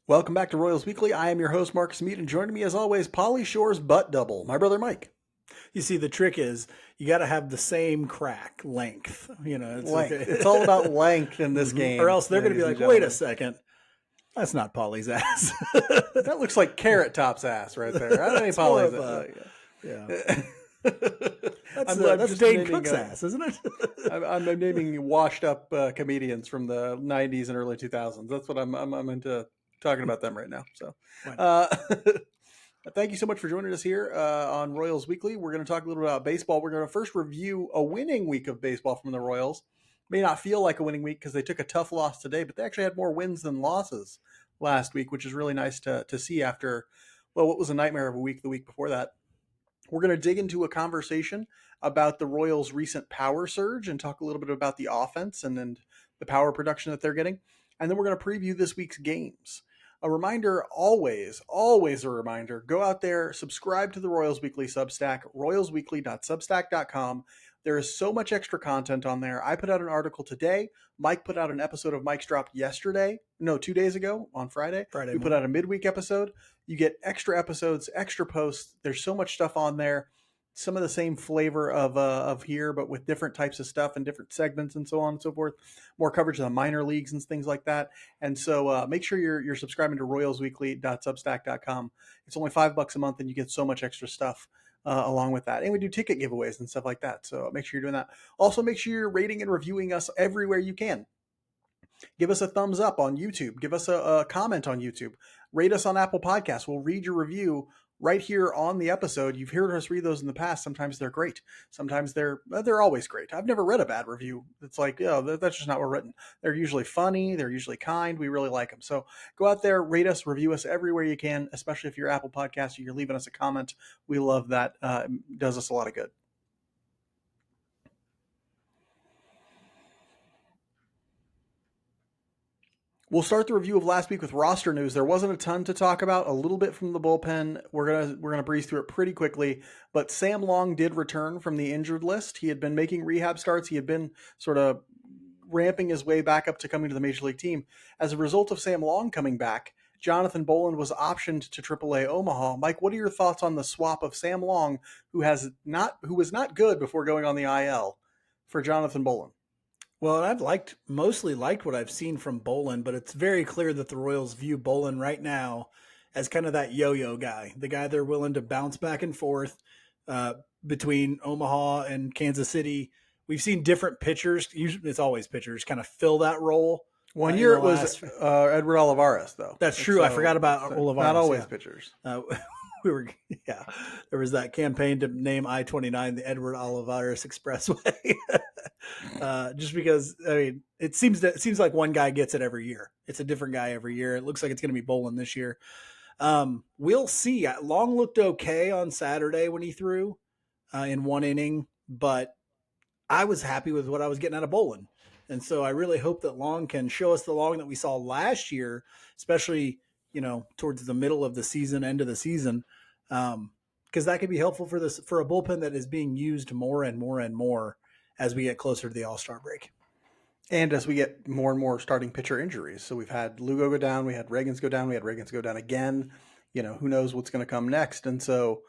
Welcome back to Royals Weekly. I am your host, Marc, and joining me as always, Pauly Shore's butt double, my brother Mike. You see, the trick is you got to have the same crack length. It's Length. okay. It's all about length in this game. Or else they're going to be ladies like, and wait a gentlemen. second. That's not Polly's ass. That looks like Carrot Top's ass right there. I don't That's know more Polly's of a, ass. yeah. I'm That's just Dane naming, Cook's ass, isn't it? I'm naming washed up comedians from the 90s and early 2000s. That's what I'm into talking about them right now. So, Why not? thank you so much for joining us here on Royals Weekly. We're going to talk a little about baseball. We're going to first review a winning week of baseball from the Royals. May not feel like a winning week because they took a tough loss today, but they actually had more wins than losses last week, which is really nice to see after, well, what was a nightmare of a week the week before that. We're going to dig into a conversation about the Royals' recent power surge and talk a little bit about the offense and the power production that they're getting. And then we're going to preview this week's games. A reminder, always a reminder, go out there, subscribe to the Royals Weekly Substack, royalsweekly.substack.com. There is so much extra content on there. I put out an article today. Mike put out an episode of Mike's Drop yesterday. No, 2 days ago on Friday. We put out a midweek episode. You get extra episodes, extra posts. There's so much stuff on there. Some of the same flavor of here, but with different types of stuff and different segments and so on and so forth. More coverage of the minor leagues and things like that. And so make sure you're subscribing to royalsweekly.substack.com. It's only $5 a month, and you get so much extra stuff along with that. And we do ticket giveaways and stuff like that. So make sure you're doing that. Also, make sure you're rating and reviewing us everywhere you can. Give us a thumbs up on YouTube. Give us a comment on YouTube. Rate us on Apple Podcasts. We'll read your review right here on the episode. You've heard us read those in the past. Sometimes they're great. Sometimes they're always great. I've never read a bad review. It's like, that's just not what we're written. They're usually funny. They're usually kind. We really like them. So go out there, rate us, review us everywhere you can, especially if you're Apple Podcasts or you're leaving us a comment. We love that. It does us a lot of good. We'll start the review of last week with roster news. There wasn't a ton to talk about. A little bit from the bullpen. We're gonna breeze through it pretty quickly. But Sam Long did return from the injured list. He had been making rehab starts. He had been sort of ramping his way back up to coming to the major league team. As a result of Sam Long coming back, Jonathan Boland was optioned to AAA Omaha. Mike, what are your thoughts on the swap of Sam Long, who was not good before going on the IL, for Jonathan Boland? Well, I've mostly liked what I've seen from Boland, but it's very clear that the Royals view Boland right now as kind of that yo-yo guy, the guy they're willing to bounce back and forth between Omaha and Kansas City. We've seen different pitchers. Usually, it's always pitchers kind of fill that role. One year it was Edward Olivares, though. That's true. So, I forgot about Olivares. Not always pitchers. There was that campaign to name I-29 the Edward Olivares Expressway. Just because, I mean, it seems like one guy gets it every year. It's a different guy every year. It looks like it's going to be Boland this year. We'll see. Long looked okay on Saturday when he threw in one inning, but I was happy with what I was getting out of Boland. And so I really hope that Long can show us the Long that we saw last year, especially, towards the middle of the season, end of the season, because that could be helpful for a bullpen that is being used more and more and more as we get closer to the All-Star break. And as we get more and more starting pitcher injuries. So we've had Lugo go down, we had Reagans go down, we had Reagans go down again. Who knows what's going to come next. And so,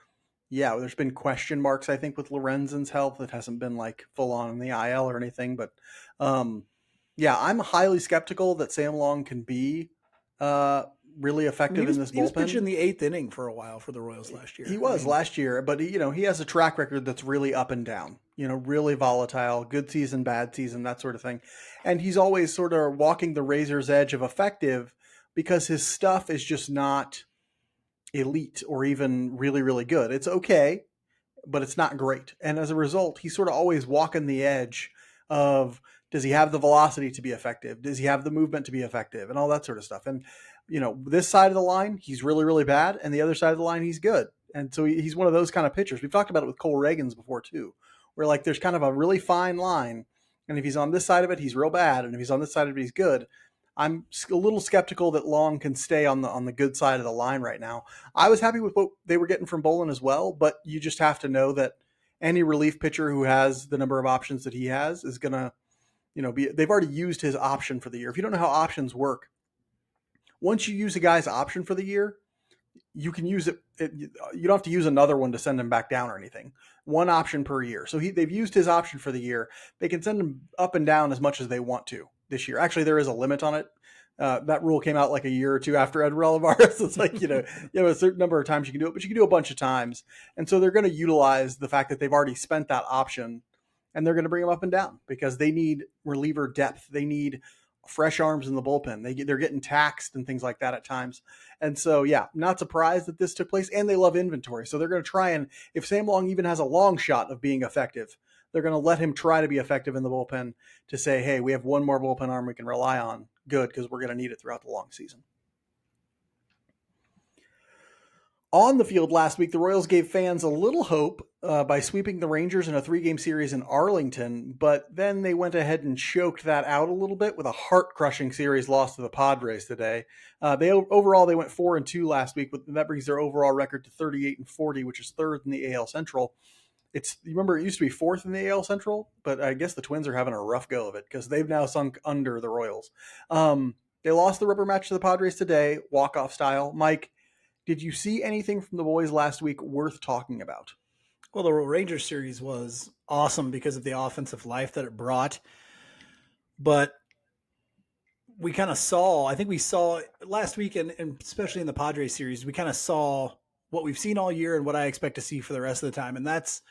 yeah, there's been question marks, I think, with Lorenzen's health. It hasn't been like full on in the IL or anything. But, yeah, I'm highly skeptical that Sam Long can be really effective in this bullpen. He was pitching in the 8th inning for a while for the Royals last year. He was last year, but he has a track record that's really up and down, really volatile, good season, bad season, that sort of thing. And he's always sort of walking the razor's edge of effective because his stuff is just not elite or even really, really good. It's okay, but it's not great. And as a result, he's sort of always walking the edge of, does he have the velocity to be effective? Does he have the movement to be effective? And all that sort of stuff. And, this side of the line, he's really, really bad. And the other side of the line, he's good. And so he's one of those kind of pitchers. We've talked about it with Cole Reagans before too, where like there's kind of a really fine line. And if he's on this side of it, he's real bad. And if he's on this side of it, he's good. I'm a little skeptical that Long can stay on the good side of the line right now. I was happy with what they were getting from Boland as well, but you just have to know that any relief pitcher who has the number of options that he has is going to, they've already used his option for the year. If you don't know how options work, once you use a guy's option for the year, you can use it. You don't have to use another one to send him back down or anything. One option per year. So they've used his option for the year. They can send him up and down as much as they want to this year. Actually, there is a limit on it. That rule came out like a year or two after Edward Olivares. It's like, you have a certain number of times you can do it, but you can do a bunch of times. And so they're going to utilize the fact that they've already spent that option, and they're going to bring him up and down because they need reliever depth. They need fresh arms in the bullpen. They're getting taxed and things like that at times. And so, yeah, not surprised that this took place, and they love inventory. So they're going to try, and if Sam Long even has a long shot of being effective, they're going to let him try to be effective in the bullpen to say, hey, we have one more bullpen arm we can rely on. Good, because we're going to need it throughout the long season. On the field last week, the Royals gave fans a little hope by sweeping the Rangers in a 3-game series in Arlington, but then they went ahead and choked that out a little bit with a heart-crushing series loss to the Padres today. Overall, they went 4-2 last week, but that brings their overall record to 38-40, which is third in the AL Central. You remember it used to be fourth in the AL Central, but I guess the Twins are having a rough go of it because they've now sunk under the Royals. They lost the rubber match to the Padres today, walk-off style. Mike, did you see anything from the boys last week worth talking about? Well, the Rangers series was awesome because of the offensive life that it brought. But we kind of saw, I think we saw last week, and especially in the Padres series, we kind of saw what we've seen all year and what I expect to see for the rest of the time. And that's,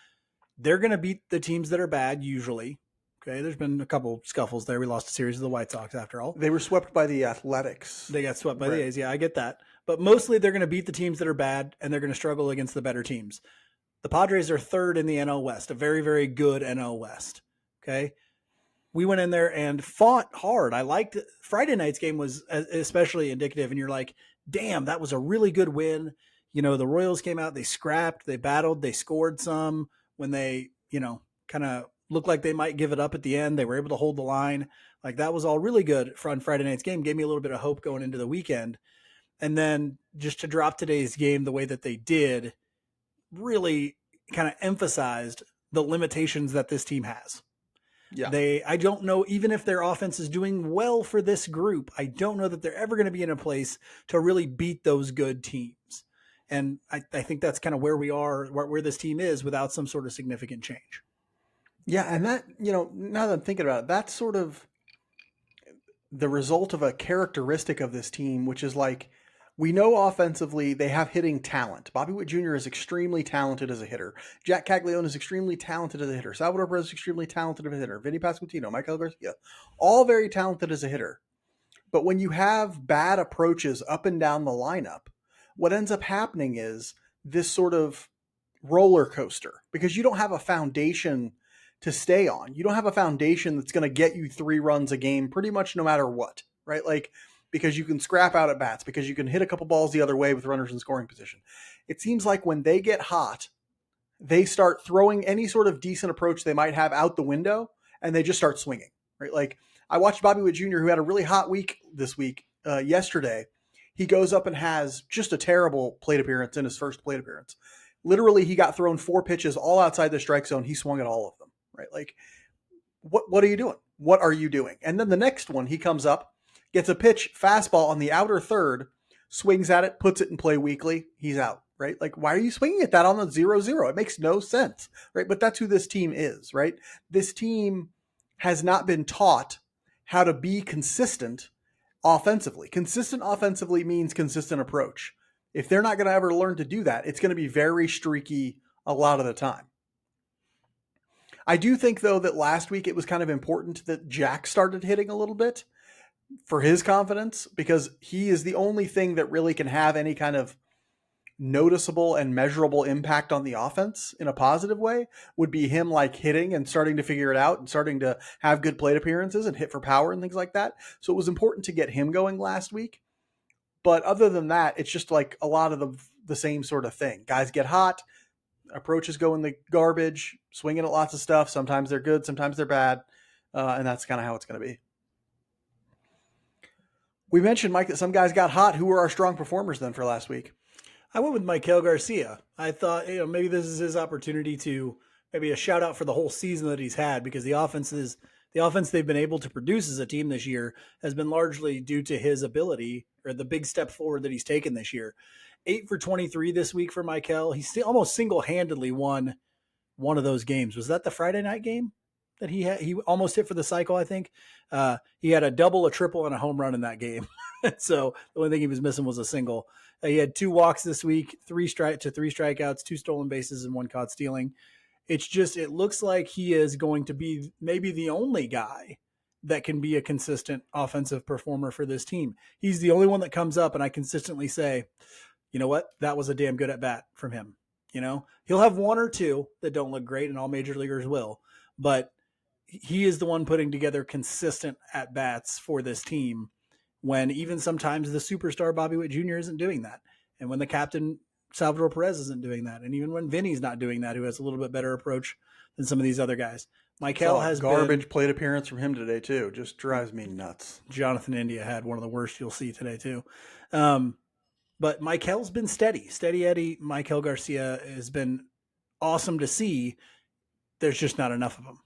they're going to beat the teams that are bad usually. Okay, there's been a couple scuffles there. We lost a series to the White Sox after all. They were swept by the Athletics. They got swept by the A's. Yeah, I get that. But mostly they're going to beat the teams that are bad, and they're going to struggle against the better teams. The Padres are third in the NL West, a very, very good NL West. Okay, we went in there and fought hard. I liked it. Friday night's game was especially indicative, and you're like, damn, that was a really good win. The Royals came out, they scrapped, they battled, they scored some when they, kind of looked like they might give it up at the end. They were able to hold the line. Like, that was all really good on Friday night's game. Gave me a little bit of hope going into the weekend. And then just to drop today's game the way that they did really kind of emphasized the limitations that this team has. Yeah. I don't know, even if their offense is doing well for this group, I don't know that they're ever going to be in a place to really beat those good teams. And I think that's kind of where we are, where this team is without some sort of significant change. Yeah. And that, now that I'm thinking about it, that's sort of the result of a characteristic of this team, which is like, we know offensively they have hitting talent. Bobby Witt Jr. is extremely talented as a hitter. Jack Caglione is extremely talented as a hitter. Salvador Perez is extremely talented as a hitter. Vinny Pasquantino, Michael Garcia, all very talented as a hitter. But when you have bad approaches up and down the lineup, what ends up happening is this sort of roller coaster because you don't have a foundation to stay on. You don't have a foundation that's going to get you 3 runs a game pretty much no matter what, right? Like, because you can scrap out at bats, because you can hit a couple balls the other way with runners in scoring position. It seems like when they get hot, they start throwing any sort of decent approach they might have out the window, and they just start swinging, right? Like, I watched Bobby Witt Jr., who had a really hot week this week, yesterday. He goes up and has just a terrible plate appearance in his first plate appearance. Literally, he got thrown 4 pitches all outside the strike zone. He swung at all of them, right? Like, what are you doing? What are you doing? And then the next one, he comes up, gets a pitch fastball on the outer third, swings at it, puts it in play weakly. He's out, right? Like, why are you swinging at that on the 0-0? It makes no sense, right? But that's who this team is, right? This team has not been taught how to be consistent offensively. Consistent offensively means consistent approach. If they're not going to ever learn to do that, it's going to be very streaky a lot of the time. I do think, though, that last week it was kind of important that Jack started hitting a little bit for his confidence, because he is the only thing that really can have any kind of noticeable and measurable impact on the offense in a positive way, would be him like hitting and starting to figure it out and starting to have good plate appearances and hit for power and things like that. So it was important to get him going last week. But other than that, it's just like a lot of the same sort of thing. Guys get hot, approaches go in the garbage, swinging at lots of stuff. Sometimes they're good, sometimes they're bad. And that's kind of how it's going to be. We mentioned, Mike, that some guys got hot. Who were our strong performers then for last week? I went with Michael Garcia. I thought, maybe this is his opportunity to maybe a shout out for the whole season that he's had, because the offense is the offense they've been able to produce as a team this year has been largely due to his ability or the big step forward that he's taken this year. 8 for 23 this week for Michael. He still almost single-handedly won one of those games. Was that the Friday night game that he had? He almost hit for the cycle, I think. He had a double, a triple, and a home run in that game. So the only thing he was missing was a single. He had 2 walks this week, 3 strikeouts, 2 stolen bases, and 1 caught stealing. It looks like he is going to be maybe the only guy that can be a consistent offensive performer for this team. He's the only one that comes up, and I consistently say, you know what? That was a damn good at bat from him. He'll have 1 or 2 that don't look great, and all major leaguers will, but he is the one putting together consistent at bats for this team when even sometimes the superstar Bobby Witt Jr. isn't doing that. And when the captain Salvador Perez isn't doing that. And even when Vinny's not doing that, who has a little bit better approach than some of these other guys. Michael has garbage plate appearance from him today too. Just drives me nuts. Jonathan India had one of the worst you'll see today too. But Michael's been steady. Steady Eddie, Michael Garcia has been awesome to see. There's just not enough of them.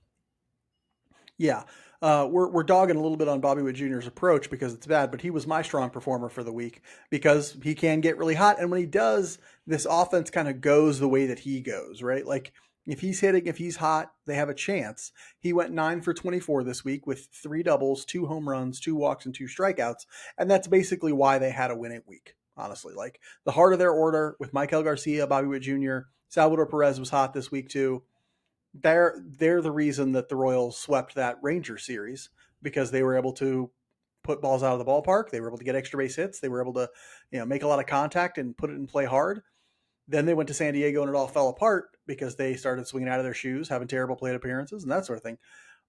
Yeah. We're dogging a little bit on Bobby Witt Jr.'s approach because it's bad, but he was my strong performer for the week because he can get really hot. And when he does, this offense kind of goes the way that he goes, right? Like if he's hitting, if he's hot, they have a chance. He went 9 for 24 this week with 3 doubles, 2 home runs, 2 walks, and 2 strikeouts. And that's basically why they had a winning week, honestly. Like the heart of their order with Michael Garcia, Bobby Witt Jr., Salvador Perez was hot this week too. They're the reason that the Royals swept that Ranger series because they were able to put balls out of the ballpark. They were able to get extra base hits. They were able to, make a lot of contact and put it in play hard. Then they went to San Diego and it all fell apart because they started swinging out of their shoes, having terrible plate appearances and that sort of thing.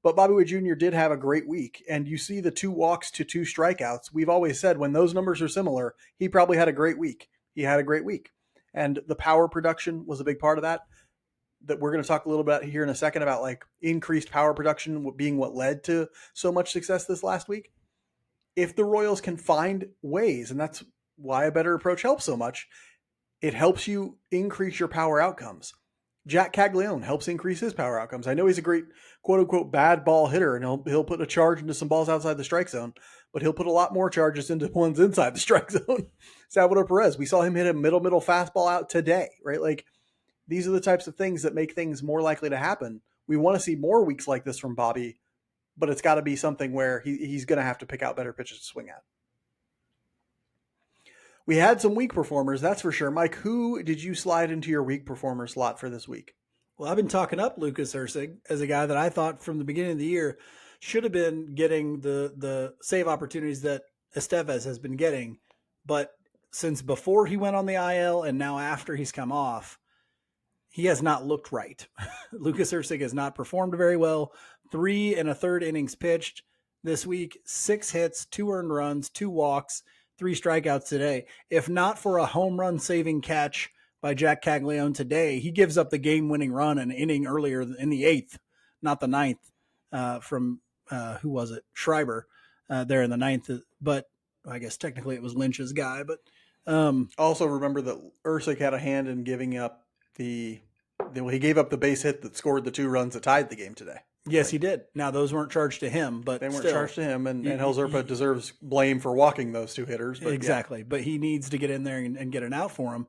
But Bobby Witt Jr. did have a great week. And you see the 2 walks to 2 strikeouts. We've always said when those numbers are similar, he probably had a great week. He had a great week. And the power production was a big part of that. That we're going to talk a little bit here in a second about like increased power production being what led to so much success this last week. If the Royals can find ways, and that's why a better approach helps so much, it helps you increase your power outcomes. Jack Caglione helps increase his power outcomes. I know he's a great quote unquote bad ball hitter and he'll put a charge into some balls outside the strike zone, but he'll put a lot more charges into ones inside the strike zone. Salvador Perez, we saw him hit a middle fastball out today, right? Like, these are the types of things that make things more likely to happen. We want to see more weeks like this from Bobby, but it's got to be something where he's going to have to pick out better pitches to swing at. We had some weak performers, that's for sure. Mike, who did you slide into your weak performer slot for this week? Well, I've been talking up Lucas Erceg as a guy that I thought from the beginning of the year should have been getting the save opportunities that Estevez has been getting. But since before he went on the IL and now after he's come off, he has not looked right. Lucas Erceg has not performed very well. 3 1/3 innings pitched this week, 6 hits, 2 earned runs, 2 walks, 3 strikeouts today. If not for a home run saving catch by Jack Caglione today, he gives up the game-winning run an inning earlier in the 8th, not the 9th, from who was it? Schreiber there in the 9th. But I guess technically it was Lynch's guy. But also remember that Erceg had a hand in giving up he gave up the base hit that scored the 2 runs that tied the game today. Yes, he did. Now, those weren't charged to him, but they weren't charged to him, and Helzerpa deserves blame for walking those 2 hitters. But exactly, but he needs to get in there and get an out for him.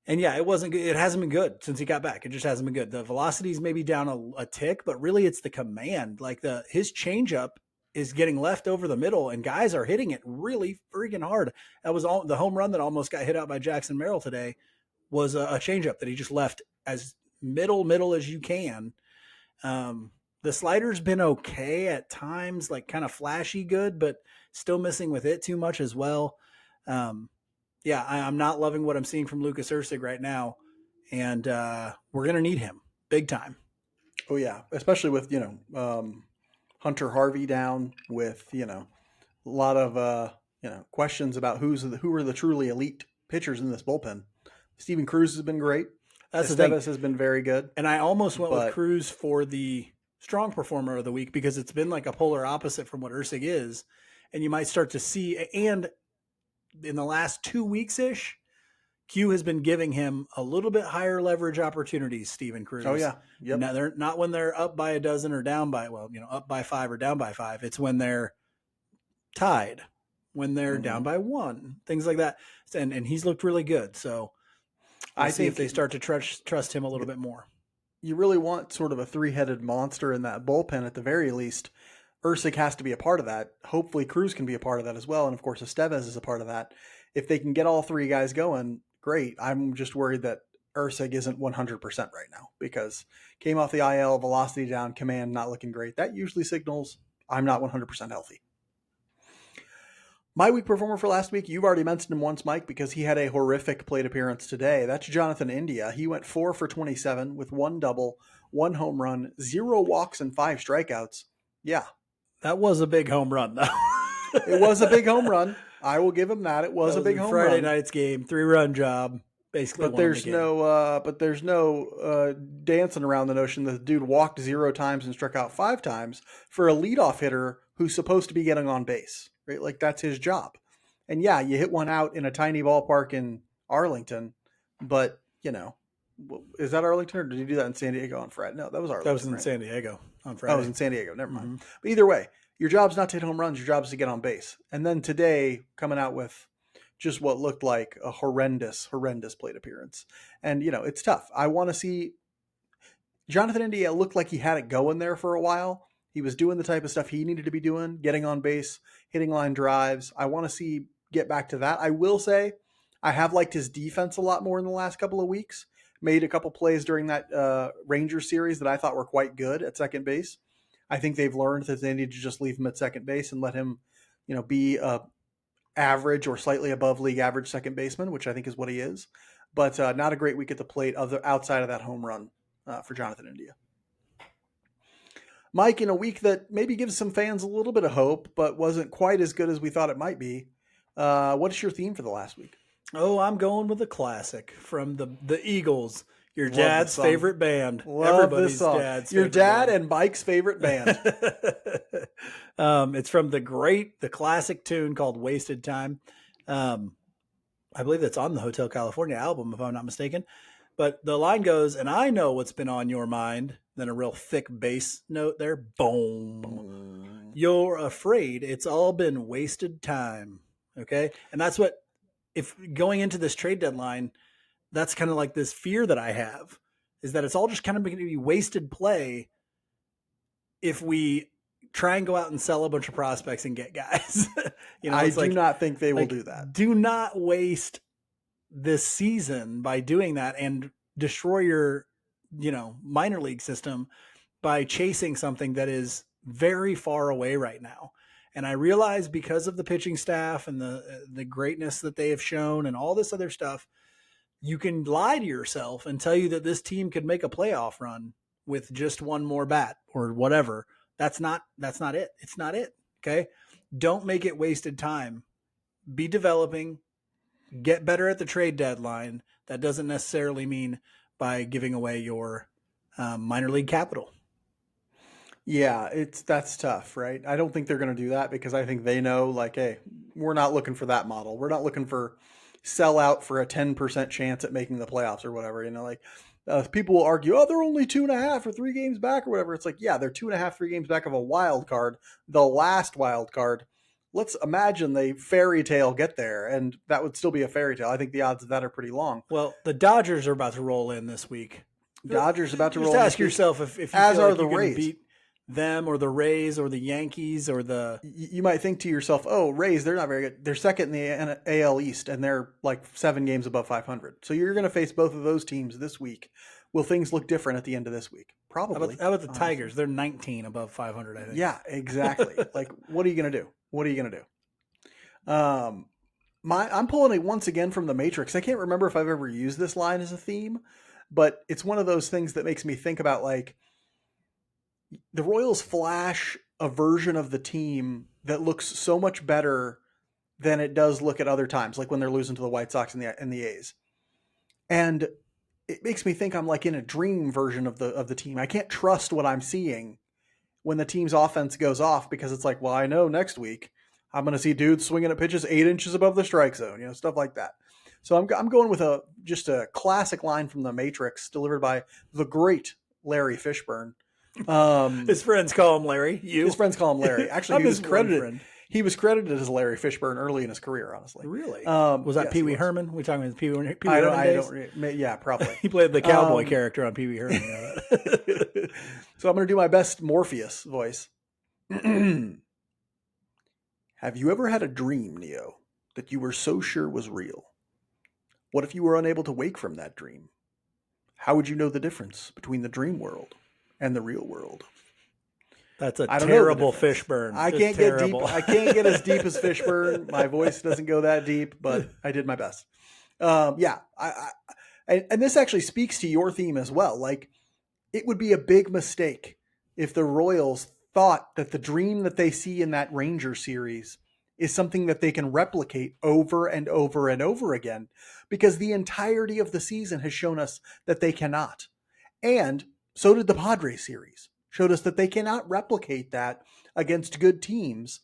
And yeah, it hasn't been good since he got back. It just hasn't been good. The velocity's maybe down a tick, but really it's the command. Like his changeup is getting left over the middle, and guys are hitting it really freaking hard. That was the home run that almost got hit out by Jackson Merrill today. Was a changeup that he just left as middle as you can. The slider's been okay at times, like kind of flashy good, but still missing with it too much as well. I'm not loving what I'm seeing from Lucas Erceg right now, and we're going to need him big time. Oh yeah, especially with Hunter Harvey down, with a lot of questions about who are the truly elite pitchers in this bullpen. Steven Cruz has been great. Estevez has been very good. And I almost went with Cruz for the strong performer of the week because it's been like a polar opposite from what Erceg is. And you might start to see, and in the last 2 weeks-ish, Q has been giving him a little bit higher leverage opportunities, Steven Cruz. Oh, yeah. Yep. Now, they're not when they're up by a dozen or down by, up by 5 or down by 5. It's when they're tied, when they're down by 1, things like that. And he's looked really good. So I see if they start to trust him a little bit more. You really want sort of a 3-headed monster in that bullpen at the very least. Ursic has to be a part of that. Hopefully Cruz can be a part of that as well. And of course, Estevez is a part of that. If they can get all 3 guys going, great. I'm just worried that Ursic isn't 100% right now because came off the IL, velocity down, command not looking great. That usually signals I'm not 100% healthy. My week performer for last week, you've already mentioned him once, Mike, because he had a horrific plate appearance today. That's Jonathan India. He went 4 for 27 with 1 double, 1 home run, 0 walks, and 5 strikeouts. Yeah. That was a big home run, though. It was a big home run. I will give him that. It was a big home run. Friday night's game, 3-run job, basically. But there's no dancing around the notion that the dude walked 0 times and struck out 5 times for a leadoff hitter who's supposed to be getting on base. Right? Like that's his job. And yeah, you hit one out in a tiny ballpark in Arlington, but is that Arlington or did you do that in San Diego on Friday? No, that was Arlington. That was in San Diego on Friday. That was in San Diego. Never mind. But either way, your job's not to hit home runs. Your job is to get on base. And then today coming out with just what looked like a horrendous plate appearance. And, it's tough. I want to see Jonathan India looked like he had it going there for a while. He was doing the type of stuff he needed to be doing, getting on base, hitting line drives. I want to see get back to that. I will say I have liked his defense a lot more in the last couple of weeks. Made a couple plays during that Rangers series that I thought were quite good at second base. I think they've learned that they need to just leave him at second base and let him, be a average or slightly above league average second baseman, which I think is what he is. But not a great week at the plate outside of that home run for Jonathan India. Mike, in a week that maybe gives some fans a little bit of hope, but wasn't quite as good as we thought it might be, what is your theme for the last week? Oh, I'm going with a classic from the Eagles, your dad's favorite band. Everybody's dad's your dad band. And Mike's favorite band. It's from the classic tune called Wasted Time. I believe that's on the Hotel California album, if I'm not mistaken. But the line goes, and I know what's been on your mind. Then a real thick bass note there. Boom. Boom. You're afraid it's all been wasted time. Okay. And that's what, if going into this trade deadline, that's kind of like this fear that I have is that it's all just kind of going to be wasted play if we try and go out and sell a bunch of prospects and get guys. I do not think they will do that. Do not waste this season by doing that and destroy your, minor league system by chasing something that is very far away right now. And I realize because of the pitching staff and the greatness that they have shown and all this other stuff, you can lie to yourself and tell you that this team could make a playoff run with just one more bat or whatever. That's not it. It's not it. Okay. Don't make it wasted time. Be developing, get better at the trade deadline. That doesn't necessarily mean by giving away your minor league capital. Yeah, that's tough, right? I don't think they're going to do that because I think they know, like, hey, we're not looking for that model. We're not looking for sell out for a 10% chance at making the playoffs or whatever. People will argue, oh, they're only 2.5 or 3 games back or whatever. It's like, yeah, they're 2.5, 3 games back of a wild card, the last wild card. Let's imagine they fairy tale get there, and that would still be a fairy tale. I think the odds of that are pretty long. Well, the Dodgers are about to roll in this week. Dodgers about to roll in. Just ask yourself if you as feel are like the you can Rays. Beat them or the Rays or the Yankees or the... You might think to yourself, oh, Rays, they're not very good. They're second in the AL East, and they're like 7 games above 500. So you're going to face both of those teams this week. Will things look different at the end of this week? Probably. How about the Tigers? They're 19 above 500, I think. Yeah, exactly. Like, what are you going to do? What are you going to do? I'm pulling it once again from The Matrix. I can't remember if I've ever used this line as a theme, but it's one of those things that makes me think about, like, the Royals flash a version of the team that looks so much better than it does look at other times, like when they're losing to the White Sox and the A's. And it makes me think I'm like in a dream version of the team. I can't trust what I'm seeing when the team's offense goes off because it's like, well, I know next week I'm going to see dudes swinging at pitches 8 inches above the strike zone, stuff like that. So I'm going with just a classic line from The Matrix delivered by the great Larry Fishburne. His friends call him Larry. His friends call him Larry. Actually, he was credited. He was credited as Larry Fishburne early in his career, honestly. Really? Was that yes, Pee Wee Herman? We talking about Pee Wee Herman days? Yeah, probably. He played the cowboy character on Pee Wee Herman. So I'm going to do my best Morpheus voice. Have you ever had a dream, Neo, that you were so sure was real? What if you were unable to wake from that dream? How would you know the difference between the dream world and the real world? That's a terrible Fishburne. I can't get deep. I can't get as deep as Fishburne. My voice doesn't go that deep, but I did my best. And this actually speaks to your theme as well. Like, it would be a big mistake if the Royals thought that the dream that they see in that Ranger series is something that they can replicate over and over and over again, because the entirety of the season has shown us that they cannot. And so did the Padres series. Showed us that they cannot replicate that against good teams,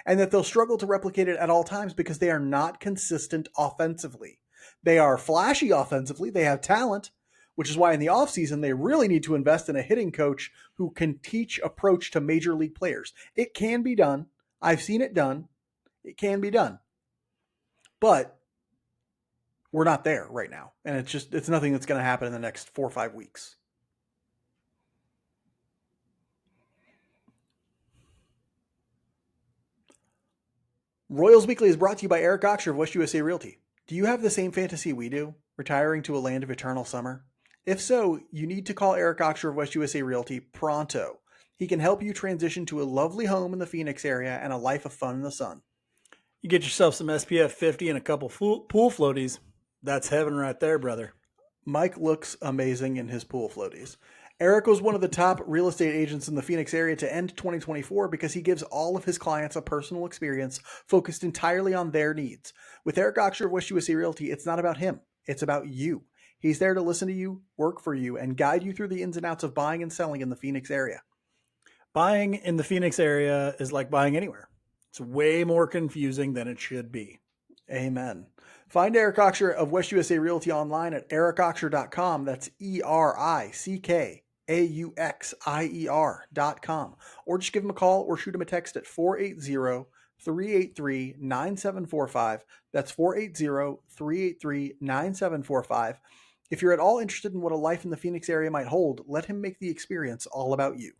and that they'll struggle to replicate it at all times because they are not consistent offensively. They are flashy offensively. They have talent, which is why in the offseason they really need to invest in a hitting coach who can teach approach to major league players. It can be done. I've seen it done. It can be done. But we're not there right now. And it's nothing that's going to happen in the next 4 or 5 weeks. Royals Weekly is brought to you by Eric Oxer of West USA Realty. Do you have the same fantasy we do, retiring to a land of eternal summer? If so, you need to call Eric Oxer of West USA Realty pronto. He can help you transition to a lovely home in the Phoenix area and a life of fun in the sun. You get yourself some SPF 50 and a couple pool floaties. That's heaven right there, brother. Mike looks amazing in his pool floaties. Eric was one of the top real estate agents in the Phoenix area to end 2024 because he gives all of his clients a personal experience focused entirely on their needs. With Eric Oxer of West USA Realty, it's not about him. It's about you. He's there to listen to you, work for you, and guide you through the ins and outs of buying and selling in the Phoenix area. Buying in the Phoenix area is like buying anywhere. It's way more confusing than it should be. Amen. Find Eric Oxer of West USA Realty online at ericoxer.com. That's ERICKAUXIER.com. Or just give him a call or shoot him a text at 480-383-9745. That's 480-383-9745. If you're at all interested in what a life in the Phoenix area might hold, let him make the experience all about you.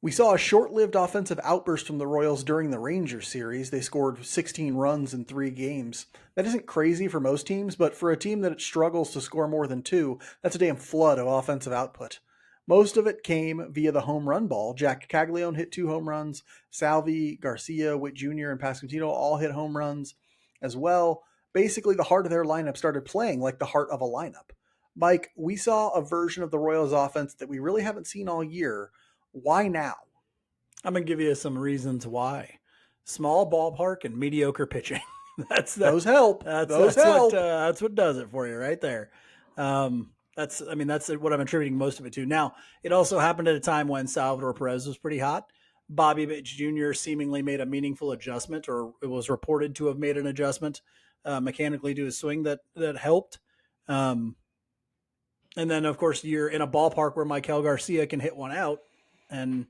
We saw a short-lived offensive outburst from the Royals during the Rangers series. They scored 16 runs in 3 games. That isn't crazy for most teams, but for a team that struggles to score more than 2, that's a damn flood of offensive output. Most of it came via the home run ball. Jack Caglione hit 2 home runs. Salvi, Garcia, Witt Jr., and Pasquantino all hit home runs as well. Basically, the heart of their lineup started playing like the heart of a lineup. Mike, we saw a version of the Royals offense that we really haven't seen all year. Why now? I'm going to give you some reasons why. Small ballpark and mediocre pitching. Those help. That's what does it for you right there. That's what I'm attributing most of it to. Now, it also happened at a time when Salvador Perez was pretty hot. Bobby Witt Jr. seemingly made a meaningful adjustment, or it was reported to have made an adjustment mechanically to his swing that helped. And then, of course, you're in a ballpark where Maikel Garcia can hit one out. And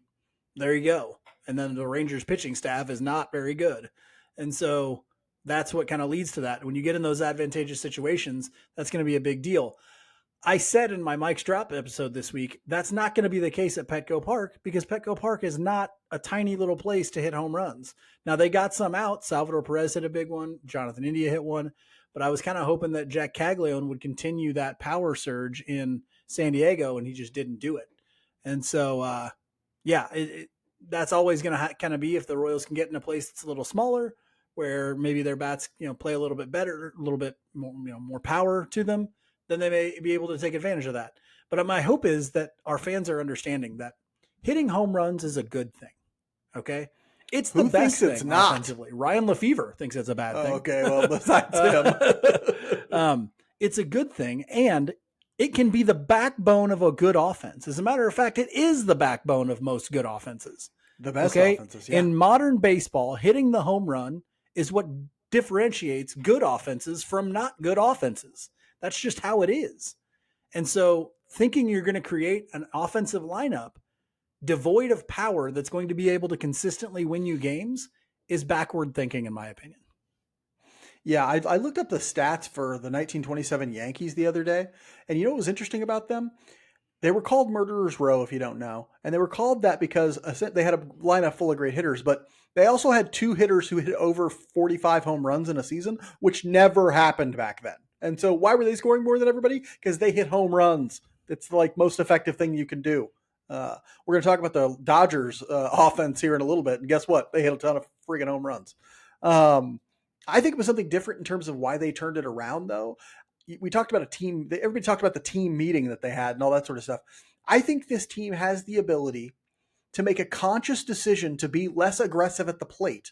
there you go. And then the Rangers pitching staff is not very good. And so that's what kind of leads to that. When you get in those advantageous situations, that's going to be a big deal. I said in my Mike's Drop episode this week, that's not going to be the case at Petco Park because Petco Park is not a tiny little place to hit home runs. Now they got some out. Salvador Perez hit a big one. Jonathan India hit one. But I was kind of hoping that Jack Caglione would continue that power surge in San Diego, and he just didn't do it. And so, that's always going to kind of be if the Royals can get in a place that's a little smaller, where maybe their bats, play a little bit better, a little bit more, more power to them, then they may be able to take advantage of that. But my hope is that our fans are understanding that hitting home runs is a good thing. Okay. It's the best thing. It's not offensively. Ryan Lefevre thinks it's a bad thing. Okay. Well, besides him, it's a good thing. And It can be the backbone of a good offense. As a matter of fact, it is the backbone of most good offenses. The best offenses, yeah. In modern baseball, hitting the home run is what differentiates good offenses from not good offenses. That's just how it is. And so thinking you're going to create an offensive lineup devoid of power that's going to be able to consistently win you games is backward thinking, in my opinion. Yeah, I looked up the stats for the 1927 Yankees the other day, and you know what was interesting about them? They were called Murderers Row, if you don't know, and they were called that because they had a lineup full of great hitters, but they also had 2 hitters who hit over 45 home runs in a season, which never happened back then. And so why were they scoring more than everybody? Because they hit home runs. It's the most effective thing you can do. We're going to talk about the Dodgers offense here in a little bit, and guess what? They hit a ton of freaking home runs. I think it was something different in terms of why they turned it around, though. We talked about a team. Everybody talked about the team meeting that they had and all that sort of stuff. I think this team has the ability to make a conscious decision to be less aggressive at the plate,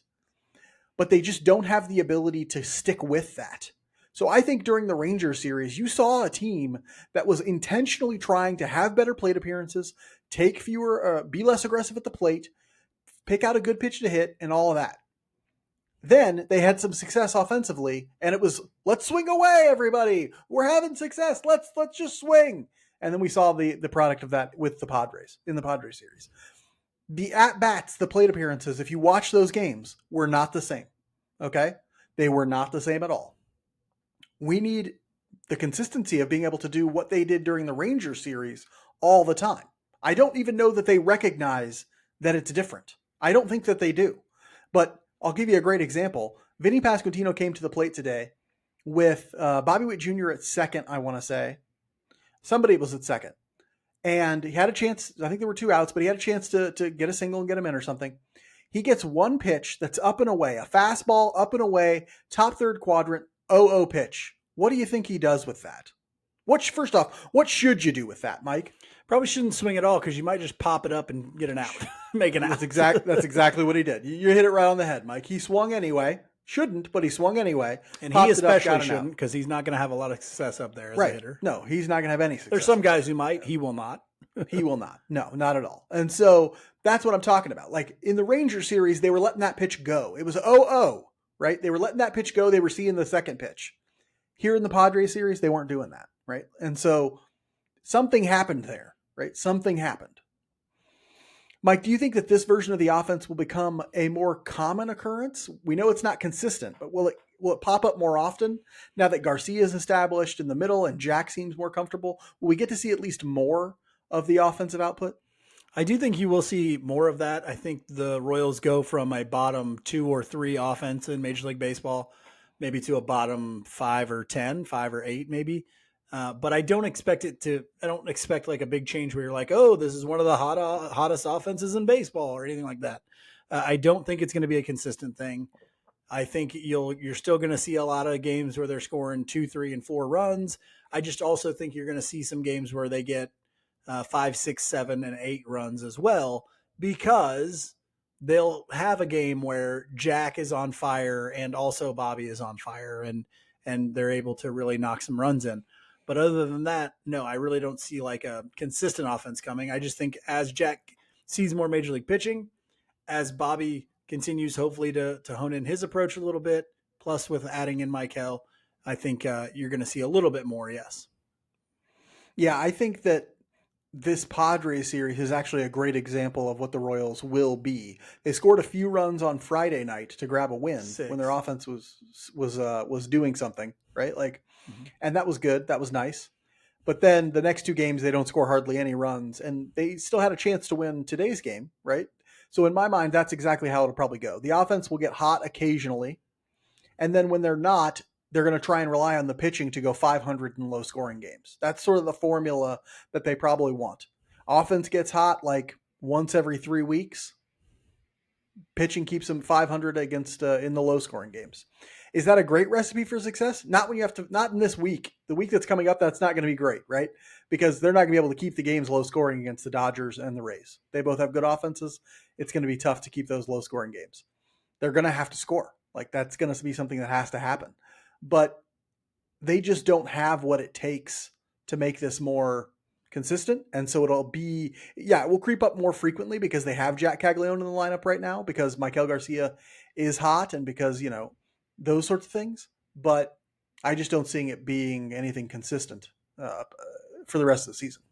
but they just don't have the ability to stick with that. So I think during the Rangers series, you saw a team that was intentionally trying to have better plate appearances, take fewer, be less aggressive at the plate, pick out a good pitch to hit, and all of that. Then they had some success offensively, and it was, let's swing away, everybody. We're having success. Let's just swing. And then we saw the product of that with the Padres in the Padres series. The at-bats, the plate appearances, if you watch those games, were not the same. Okay? They were not the same at all. We need the consistency of being able to do what they did during the Rangers series all the time. I don't even know that they recognize that it's different. I don't think that they do. But I'll give you a great example. Vinny Pasquantino came to the plate today with Bobby Witt Jr. at second, I want to say. Somebody was at second. And he had a chance, I think there were 2 outs, but he had a chance to get a single and get him in or something. He gets one pitch that's up and away, a fastball up and away, top third quadrant, 0-0 pitch. What do you think he does with that? First off, what should you do with that, Mike? Probably shouldn't swing at all because you might just pop it up and get an out, make an out. That's exactly what he did. You hit it right on the head, Mike. He swung anyway. Shouldn't, but he swung anyway. And he especially shouldn't because he's not going to have a lot of success up there as a hitter. No, he's not going to have any success. There's some guys who might. He will not. He will not. No, not at all. And so that's what I'm talking about. Like in the Rangers series, they were letting that pitch go. It was 0-0, right? They were letting that pitch go. They were seeing the second pitch. Here in the Padres series, they weren't doing that, right? And so something happened there, right? Something happened. Mike, do you think that this version of the offense will become a more common occurrence? We know it's not consistent, but will it pop up more often now that Garcia is established in the middle and Jack seems more comfortable? Will we get to see at least more of the offensive output? I do think you will see more of that. I think the Royals go from a bottom 2 or 3 offense in Major League Baseball, maybe to a bottom 5 or 10, 5 or 8 maybe. But I don't expect like a big change where you're like, oh, this is one of the hottest offenses in baseball or anything like that. I don't think it's going to be a consistent thing. I think you're still going to see a lot of games where they're scoring 2, 3, and 4 runs. I just also think you're going to see some games where they get 5, 6, 7, and 8 runs as well, because they'll have a game where Jack is on fire and also Bobby is on fire, and they're able to really knock some runs in. But other than that, no, I really don't see like a consistent offense coming. I just think as Jack sees more Major League pitching, as Bobby continues hopefully to hone in his approach a little bit, plus with adding in Michael, I think you're going to see a little bit more, yes. Yeah, I think that this Padres series is actually a great example of what the Royals will be. They scored a few runs on Friday night to grab a win 6. when their offense was doing something, right? Like, and that was good. That was nice. But then the next 2 games, they don't score hardly any runs, and they still had a chance to win today's game, right? So in my mind, that's exactly how it'll probably go. The offense will get hot occasionally, and then when they're not, they're going to try and rely on the pitching to go 500 in low-scoring games. That's sort of the formula that they probably want. Offense gets hot like once every 3 weeks. Pitching keeps them 500 against in the low-scoring games. Is that a great recipe for success? Not not in this week. The week that's coming up, that's not going to be great, right? Because they're not going to be able to keep the games low-scoring against the Dodgers and the Rays. They both have good offenses. It's going to be tough to keep those low-scoring games. They're going to have to score. Like, that's going to be something that has to happen. But they just don't have what it takes to make this more consistent. And so it'll be, it will creep up more frequently because they have Jack Caglione in the lineup right now, because Michael Garcia is hot, and because, those sorts of things. But I just don't see it being anything consistent for the rest of the season.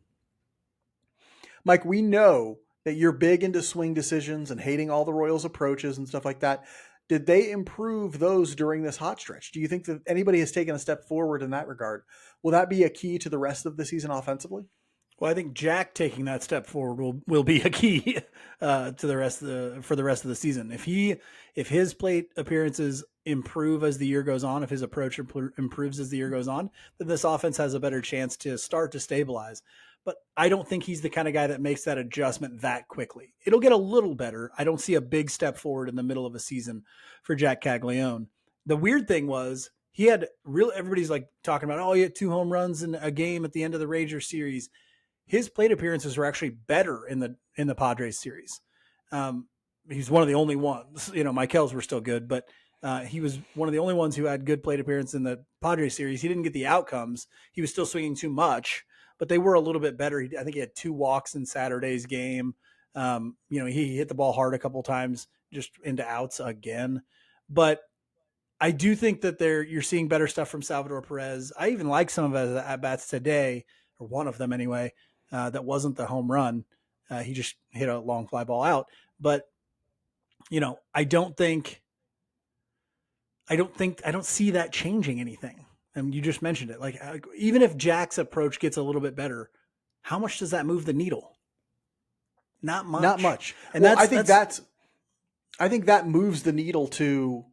Mike, we know that you're big into swing decisions and hating all the Royals' approaches and stuff like that. Did they improve those during this hot stretch? Do you think that anybody has taken a step forward in that regard? Will that be a key to the rest of the season offensively? Well, I think Jack taking that step forward will be a key to for the rest of the season. If his plate appearances improve as the year goes on, if his approach improves as the year goes on, then this offense has a better chance to start to stabilize. But I don't think he's the kind of guy that makes that adjustment that quickly. It'll get a little better. I don't see a big step forward in the middle of a season for Jack Caglione. The weird thing was everybody's like talking about, he had 2 home runs in a game at the end of the Rangers series. His plate appearances were actually better in the Padres series. He's one of the only ones. Michael's were still good, but he was one of the only ones who had good plate appearance in the Padres series. He didn't get the outcomes. He was still swinging too much, but they were a little bit better. I think he had 2 walks in Saturday's game. He hit the ball hard a couple times, just into outs again. But I do think that you're seeing better stuff from Salvador Perez. I even like some of his at-bats today, or one of them anyway. That wasn't the home run. He just hit a long fly ball out. But, I don't see that changing anything. And you just mentioned it. Like, even if Jack's approach gets a little bit better, how much does that move the needle? Not much. Not much. And I think that moves the needle to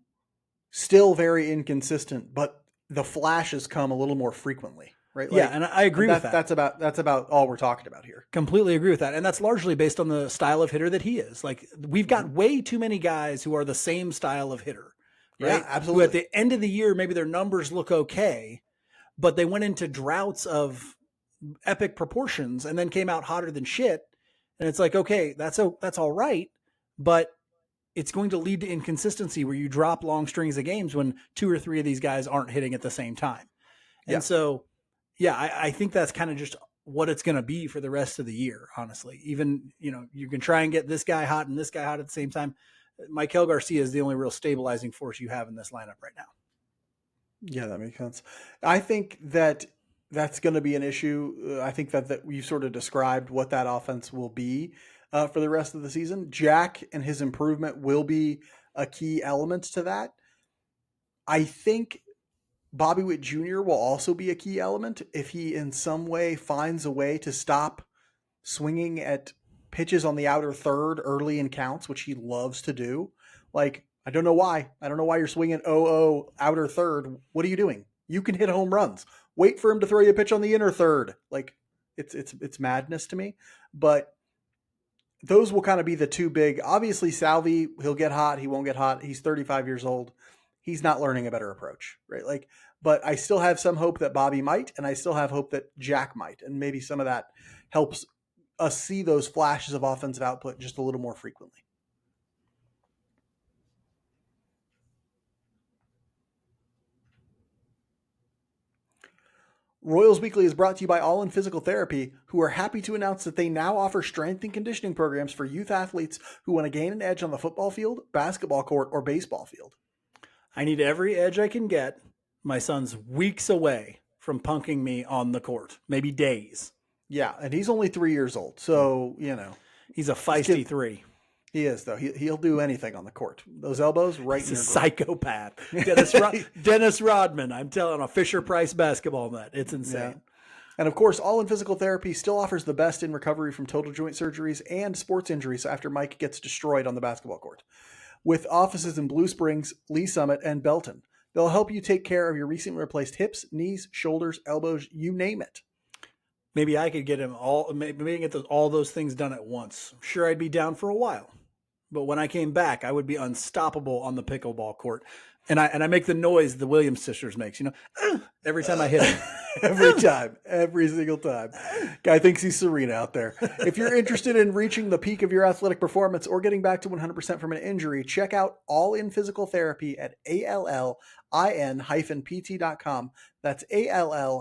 still very inconsistent, but the flashes come a little more frequently. Right? And I agree with that. That's about all we're talking about here. Completely agree with that. And that's largely based on the style of hitter that he is. Like, we've got way too many guys who are the same style of hitter. Right? Yeah, absolutely. Who at the end of the year, maybe their numbers look okay, but they went into droughts of epic proportions and then came out hotter than shit. And it's like, okay, that's all right, but it's going to lead to inconsistency where you drop long strings of games when 2 or 3 of these guys aren't hitting at the same time. And so, I think that's kind of just what it's going to be for the rest of the year, honestly. Even, you can try and get this guy hot and this guy hot at the same time. Michael Garcia is the only real stabilizing force you have in this lineup right now. Yeah, that makes sense. I think that's going to be an issue. I think that you sort of described what that offense will be for the rest of the season. Jack and his improvement will be a key element to that. I think Bobby Witt Jr. will also be a key element if he in some way finds a way to stop swinging at pitches on the outer third early in counts, which he loves to do. Like, I don't know why. I don't know why you're swinging 0-0 outer third. What are you doing? You can hit home runs. Wait for him to throw you a pitch on the inner third. Like, it's madness to me. But those will kind of be the 2 big. Obviously, Salvi, he'll get hot. He won't get hot. He's 35 years old. He's not learning a better approach, right? Like, but I still have some hope that Bobby might, and I still have hope that Jack might. And maybe some of that helps us see those flashes of offensive output just a little more frequently. Royals Weekly is brought to you by All in Physical Therapy, who are happy to announce that they now offer strength and conditioning programs for youth athletes who want to gain an edge on the football field, basketball court, or baseball field. I need every edge I can get. My son's weeks away from punking me on the court, maybe days. Yeah, and he's only 3 years old, so, He's a feisty 3. He is, though. He'll do anything on the court. Those elbows right in your your psychopath. Dennis Rodman, I'm telling, a Fisher-Price basketball net. It's insane. Yeah. And, of course, All in Physical Therapy still offers the best in recovery from total joint surgeries and sports injuries after Mike gets destroyed on the basketball court. With offices in Blue Springs, Lee Summit, and Belton, they'll help you take care of your recently replaced hips, knees, shoulders, elbows, you name it. Maybe I could get him all those things done at once. I'm sure I'd be down for a while. But when I came back, I would be unstoppable on the pickleball court. And I make the noise the Williams sisters makes, every time I hit it. Every single time. Guy thinks he's Serena out there. If you're interested in reaching the peak of your athletic performance or getting back to 100% from an injury, check out All In Physical Therapy at allin-pt.com. That's allin-pt.com.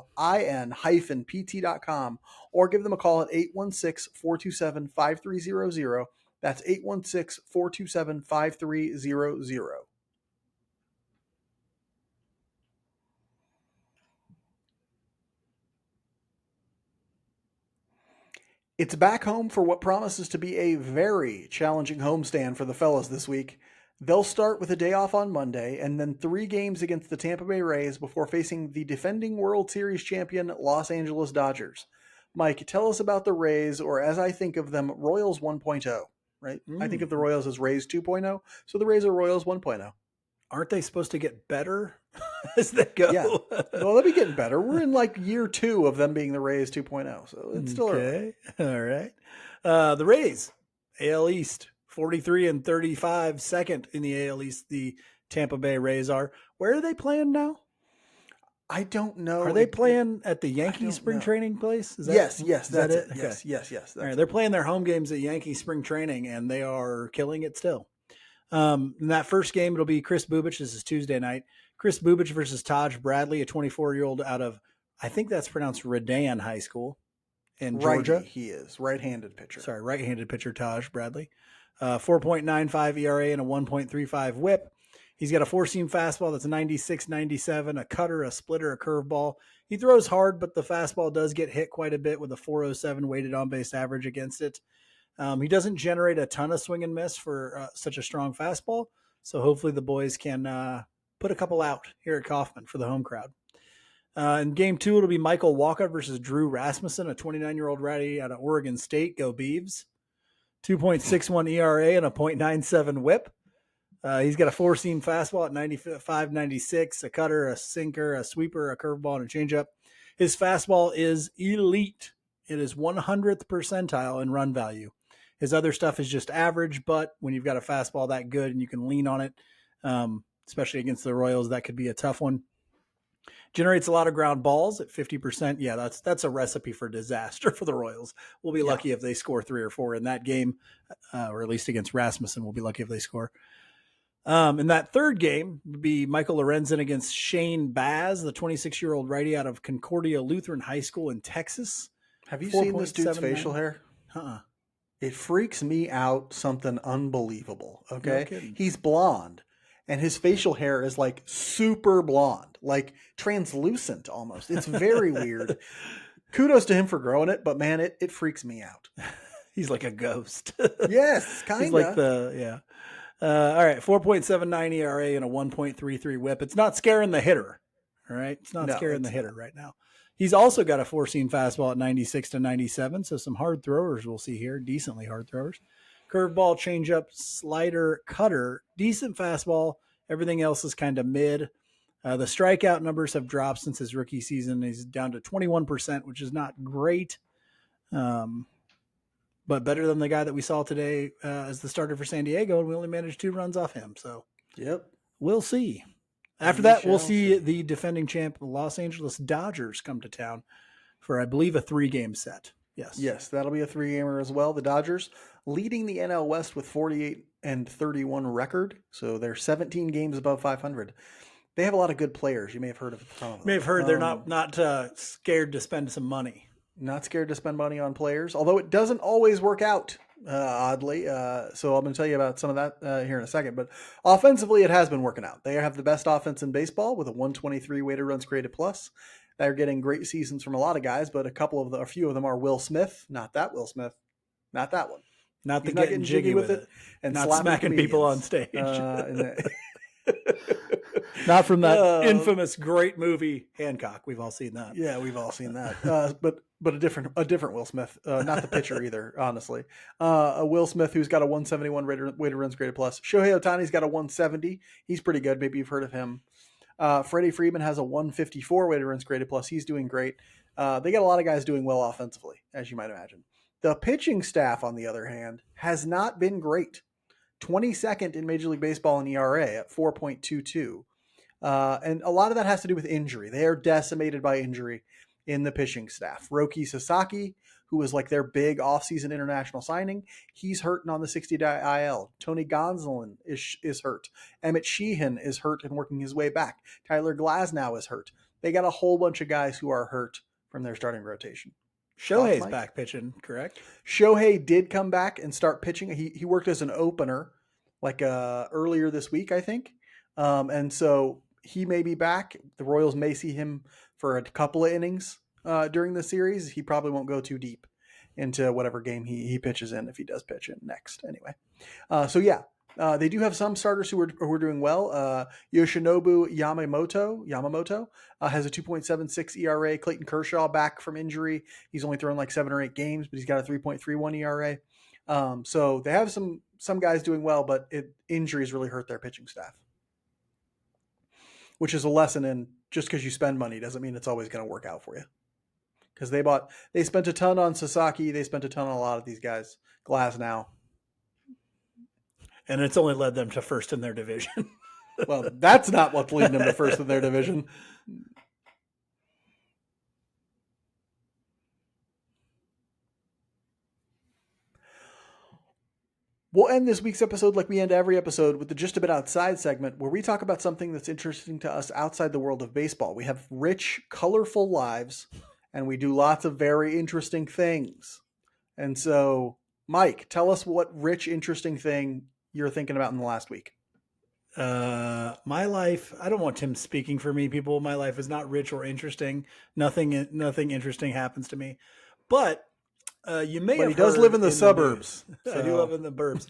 Or give them a call at 816-427-5300. That's 816-427-5300. It's back home for what promises to be a very challenging homestand for the fellas this week. They'll start with a day off on Monday and then 3 games against the Tampa Bay Rays before facing the defending World Series champion Los Angeles Dodgers. Mike, tell us about the Rays, or as I think of them, Royals 1.0, right? I think of the Royals as Rays 2.0, so the Rays are Royals 1.0. Aren't they supposed to get better as they go? Yeah. Well, they'll be getting better. We're in like year 2 of them being the Rays 2.0, so it's still early. All right. The Rays, AL East, 43-35, second in the AL East. The Tampa Bay Rays are. Where are they playing now? I don't know. Are they playing at the Yankee spring training place? Yes, that's it. Okay. Yes. All right, they're playing their home games at Yankee spring training, and they are killing it still. In that first game, it'll be Chris Bubich. This is Tuesday night. Chris Bubich versus Taj Bradley, a 24-year-old out of, I think that's pronounced Redan High School in Georgia. He is. Right-handed pitcher. Sorry, right-handed pitcher Taj Bradley. 4.95 ERA and a 1.35 whip. He's got a 4-seam fastball that's 96, 97, a cutter, a splitter, a curveball. He throws hard, but the fastball does get hit quite a bit with a 407 weighted on-base average against it. He doesn't generate a ton of swing and miss for such a strong fastball. So hopefully the boys can put a couple out here at Kauffman for the home crowd. In game 2, it'll be Michael Walker versus Drew Rasmussen, a 29-year-old righty out of Oregon State. Go Beavs. 2.61 ERA and a .97 whip. He's got a 4-seam fastball at 95, 96, a cutter, a sinker, a sweeper, a curveball, and a changeup. His fastball is elite. It is 100th percentile in run value. His other stuff is just average, but when you've got a fastball that good and you can lean on it, especially against the Royals, that could be a tough one. Generates a lot of ground balls at 50%. Yeah, that's a recipe for disaster for the Royals. We'll be lucky if they score 3 or 4 in that game, or at least against Rasmussen. We'll be lucky if they score. In that third game would be Michael Lorenzen against Shane Baz, the 26-year-old righty out of Concordia Lutheran High School in Texas. Have you seen this dude's facial hair? It freaks me out something unbelievable, okay? No He's blonde, and his facial hair is like super blonde, like translucent almost. It's very weird. Kudos to him for growing it, but man, it freaks me out. He's like a ghost. Yes, kind of. He's like all right, 4.79 ERA and a 1.33 whip. It's not scaring the hitter, all right? It's not scaring the hitter right now. He's also got a 4-seam fastball at 96 to 97, so some hard throwers we'll see here, decently hard throwers. Curveball, changeup, slider, cutter, decent fastball. Everything else is kind of mid. The strikeout numbers have dropped since his rookie season. He's down to 21%, which is not great, but better than the guy that we saw today as the starter for San Diego, and we only managed 2 runs off him. So we'll see. After that, we'll see the defending champ, the Los Angeles Dodgers, come to town for, I believe, a 3-game set. Yes, that'll be a 3-gamer as well. The Dodgers leading the NL West with 48-31 record, so they're 17 games above 500. They have a lot of good players. You may have heard of some of them. You may have heard they're not scared to spend some money. Not scared to spend money on players, although it doesn't always work out. Oddly. So I'm going to tell you about some of that here in a second. But offensively, it has been working out. They have the best offense in baseball with a 123 weighted runs created plus. They're getting great seasons from a lot of guys, but a few of them are Will Smith. Not that Will Smith. Not that one. Not the getting jiggy with it. And not smacking people on stage. Not from that infamous great movie Hancock. We've all seen that. Yeah, we've all seen that. But a different Will Smith, not the pitcher either. Honestly, a Will Smith who's got a 171 weighted runs created plus. Shohei Ohtani's got a 170. He's pretty good. Maybe you've heard of him. Freddie Freeman has a 154 weighted runs created plus. He's doing great. They got a lot of guys doing well offensively, as you might imagine. The pitching staff, on the other hand, has not been great. 22nd in Major League Baseball in ERA at 4.22. And a lot of that has to do with injury. They are decimated by injury in the pitching staff. Roki Sasaki, who was like their big offseason international signing, he's hurting on the 60-day IL. Tony Gonsolin is hurt. Emmett Sheehan is hurt and working his way back. Tyler Glasnow is hurt. They got a whole bunch of guys who are hurt from their starting rotation. Shohei's back pitching, correct? Shohei did come back and start pitching. He worked as an opener like earlier this week, I think. And so he may be back. The Royals may see him for a couple of innings during the series. He probably won't go too deep into whatever game he pitches in, if he does pitch in next anyway. They do have some starters who are doing well. Yoshinobu Yamamoto has a 2.76 ERA. Clayton Kershaw back from injury. He's only thrown like 7 or 8 games, but he's got a 3.31 ERA. So they have some guys doing well, but injuries really hurt their pitching staff, which is a lesson in just because you spend money doesn't mean it's always going to work out for you. Because they spent a ton on Sasaki. They spent a ton on a lot of these guys. Glasnow. And it's only led them to first in their division. Well, that's not what's leading them to first in their division. We'll end this week's episode like we end every episode with the Just a Bit Outside segment where we talk about something that's interesting to us outside the world of baseball. We have rich, colorful lives, and we do lots of very interesting things. And so, Mike, tell us what rich, interesting thing you're thinking about in the last week. My life, I don't want Tim speaking for me, people. My life is not rich or interesting. Nothing interesting happens to me. But you may have he does live in the suburbs. So. I do live in the burbs.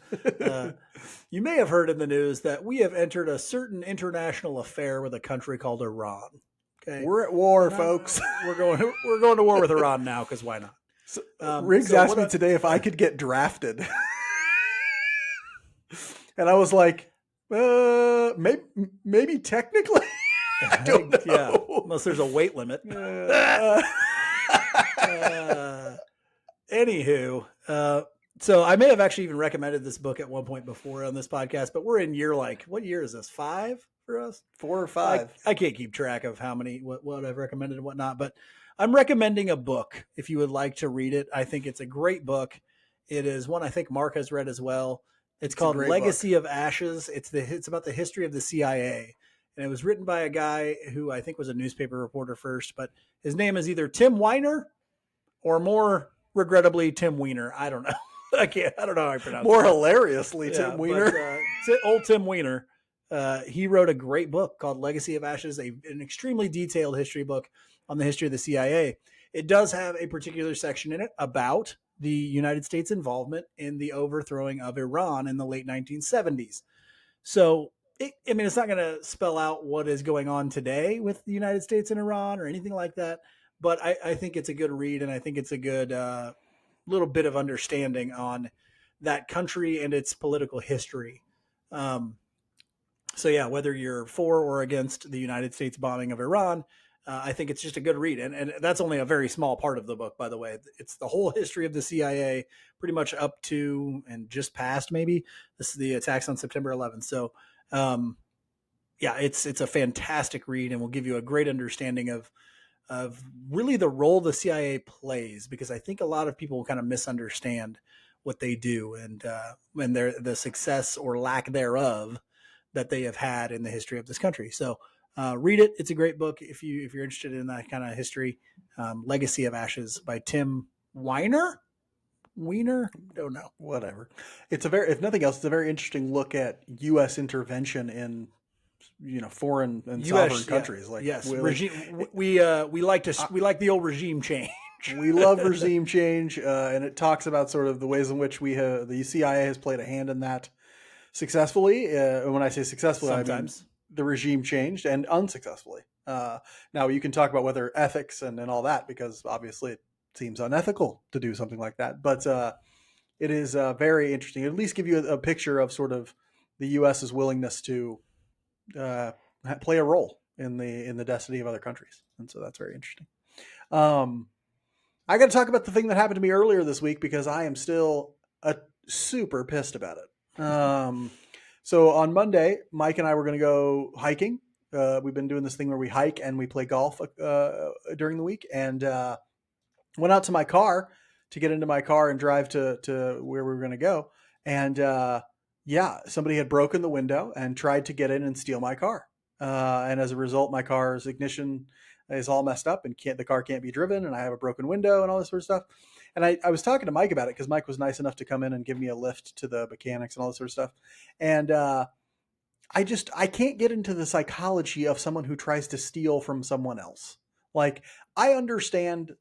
You may have heard in the news that we have entered a certain international affair with a country called Iran. Okay, we're at war, folks. We're going to war with Iran now because why not? Riggs asked me today if I could get drafted, and I was like, maybe technically. I don't know. Yeah, unless there's a weight limit. Anywho, so I may have actually even recommended this book at one point before on this podcast, but we're in year what year is this? 5 for us? 4 or 5. I can't keep track of how many, what I've recommended and whatnot, but I'm recommending a book if you would like to read it. I think it's a great book. It is one I think Marc has read as well. It's called Legacy of Ashes. It's about the history of the CIA. And it was written by a guy who I think was a newspaper reporter first, but his name is either Tim Weiner or more regrettably Tim Weiner. I don't know. I don't know how I pronounce it. More hilariously, Tim Weiner. But, old Tim Weiner. He wrote a great book called Legacy of Ashes, an extremely detailed history book on the history of the CIA. It does have a particular section in it about the United States involvement in the overthrowing of Iran in the late 1970s. So, it's not going to spell out what is going on today with the United States and Iran or anything like that. But I think it's a good read, and I think it's a good little bit of understanding on that country and its political history. So yeah, whether you're for or against the United States bombing of Iran, I think it's just a good read. And that's only a very small part of the book, by the way. It's the whole history of the CIA, pretty much up to and just past maybe. This is the attacks on September 11th. So it's a fantastic read and will give you a great understanding of really the role the CIA plays, because I think a lot of people kind of misunderstand what they do and the success or lack thereof that they have had in the history of this country. So read it. It's a great book if you're interested in that kind of history. Legacy of Ashes by Tim Weiner. Don't know. Whatever. If nothing else, it's a very interesting look at U.S. intervention in foreign and sovereign countries. Like, yes, regime. We like the old regime change. We love regime change, and it talks about sort of the ways in which the CIA has played a hand in that successfully. When I say successfully, sometimes. I mean the regime changed, and unsuccessfully. Now you can talk about whether ethics and all that, because obviously it seems unethical to do something like that. But it is very interesting. At least give you a picture of sort of the U.S.'s willingness to play a role in the destiny of other countries, and so that's very interesting. I got to talk about the thing that happened to me earlier this week because I am still super pissed about it. So on Monday, Mike and I were going to go hiking We've been doing this thing where we hike and we play golf during the week, and went out to my car to get into my car and drive to where we were going to go. And somebody had broken the window and tried to get in and steal my car. And as a result, my car's ignition is all messed up and the car can't be driven. And I have a broken window and all this sort of stuff. And I was talking to Mike about it because Mike was nice enough to come in and give me a lift to the mechanics and all this sort of stuff. And I can't get into the psychology of someone who tries to steal from someone else. Like, I understand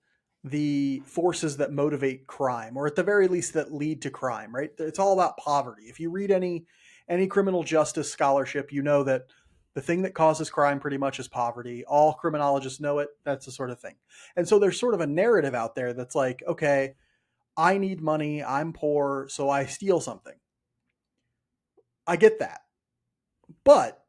the forces that motivate crime, or at the very least that lead to crime, right? It's all about poverty. If you read any criminal justice scholarship, you know that the thing that causes crime pretty much is poverty. All criminologists know it. That's the sort of thing. And so there's sort of a narrative out there that's like, okay, I need money, I'm poor, so I steal something. I get that. But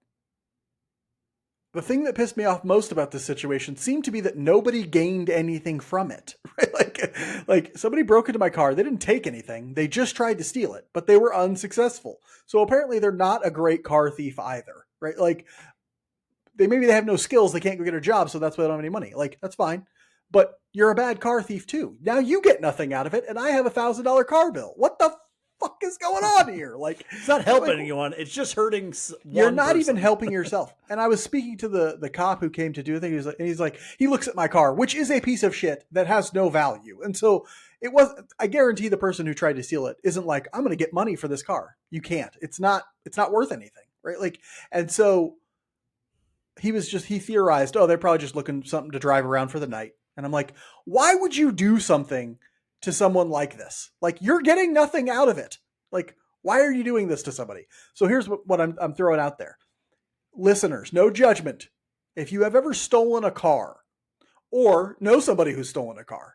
the thing that pissed me off most about this situation seemed to be that nobody gained anything from it. Right? Like somebody broke into my car. They didn't take anything. They just tried to steal it, but they were unsuccessful. So apparently they're not a great car thief either, right? Like they have no skills. They can't go get a job. So that's why they don't have any money. Like that's fine. But you're a bad car thief too. Now you get nothing out of it. And I have $1,000 car bill. What the fuck is going on here? Like it's not helping anyone. It's just hurting. You're not even helping yourself. And I was speaking to the cop who came to do the thing. He's like, he looks at my car, which is a piece of shit that has no value. And so I guarantee the person who tried to steal it isn't like, I'm going to get money for this car. You can't. It's not worth anything. Right. Like, and so he theorized, oh, they're probably just looking something to drive around for the night. And I'm like, why would you do something to someone like this? Like you're getting nothing out of it. Like, why are you doing this to somebody? So here's what I'm throwing out there. Listeners, no judgment. If you have ever stolen a car or know somebody who's stolen a car,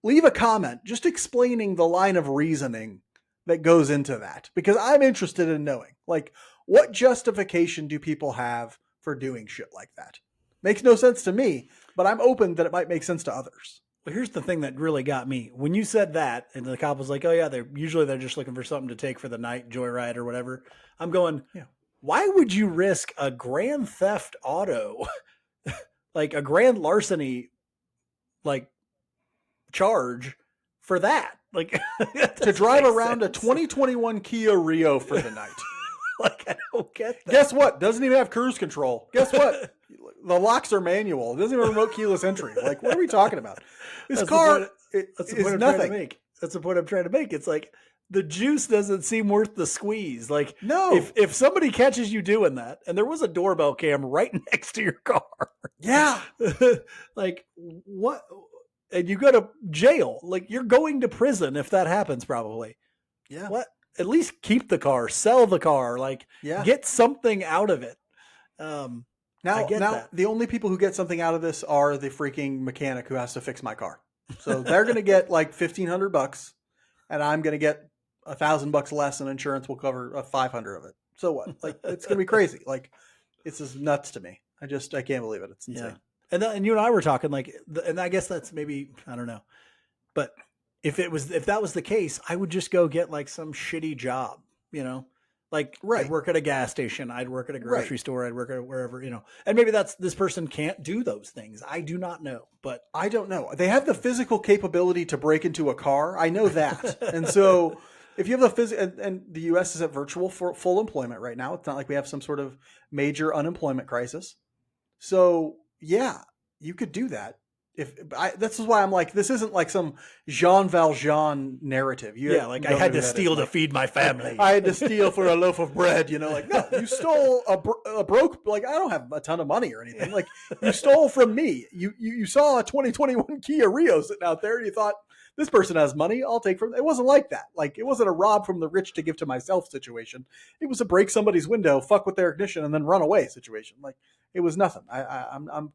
leave a comment just explaining the line of reasoning that goes into that, because I'm interested in knowing, like, what justification do people have for doing shit like that? Makes no sense to me, but I'm open that it might make sense to others. Well, here's the thing that really got me. When you said that, and the cop was like, oh yeah, they're just looking for something to take for the night, joyride or whatever. I'm going, yeah. Why would you risk a grand theft auto, like a grand larceny, like charge for that? Like to drive around a 2021 Kia Rio for the night. Like, I don't get that. Guess what? Doesn't even have cruise control. Guess what? The locks are manual. It doesn't even remote keyless entry. Like, what are we talking about? This car is nothing. That's the point I'm trying to make. It's like the juice doesn't seem worth the squeeze. Like, no. If somebody catches you doing that, and there was a doorbell cam right next to your car. Yeah. Like, what? And you go to jail. Like, you're going to prison if that happens, probably. Yeah. What? At least keep the car, sell the car, like get something out of it. Now the only people who get something out of this are the freaking mechanic who has to fix my car. So they're going to get like $1,500 and I'm going to get $1,000 less, and insurance will cover 500 of it. So what? Like, it's going to be crazy. Like, it's just nuts to me. I can't believe it. It's insane. Yeah. And you and I were talking like, and I guess that's maybe, I don't know, but if that was the case, I would just go get like some shitty job, you know, like I'd work at a gas station. I'd work at a grocery store. I'd work at wherever, you know, and maybe this person can't do those things. I do not know, but I don't know. They have the physical capability to break into a car. I know that. And so if you have and the U.S. is at virtual full employment right now. It's not like we have some sort of major unemployment crisis. So yeah, you could do that. This is why I'm like, this isn't like some Jean Valjean narrative. Like I had to steal to feed my family. I had to steal for a loaf of bread, you know, like, no, you stole a broke, like, I don't have a ton of money or anything. Like, you stole from me. You saw a 2021 Kia Rio sitting out there and you thought, this person has money, I'll take from them. It wasn't like that. Like, it wasn't a rob from the rich to give to myself situation. It was a break somebody's window, fuck with their ignition, and then run away situation. Like, it was nothing. I'm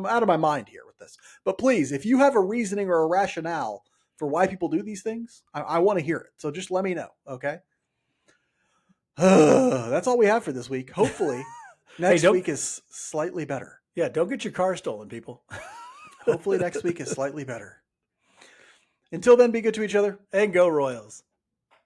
out of my mind here with this. But please, if you have a reasoning or a rationale for why people do these things, I want to hear it. So just let me know, okay? That's all we have for this week. Hopefully, next week is slightly better. Yeah, don't get your car stolen, people. Hopefully next week is slightly better. Until then, be good to each other. And go Royals.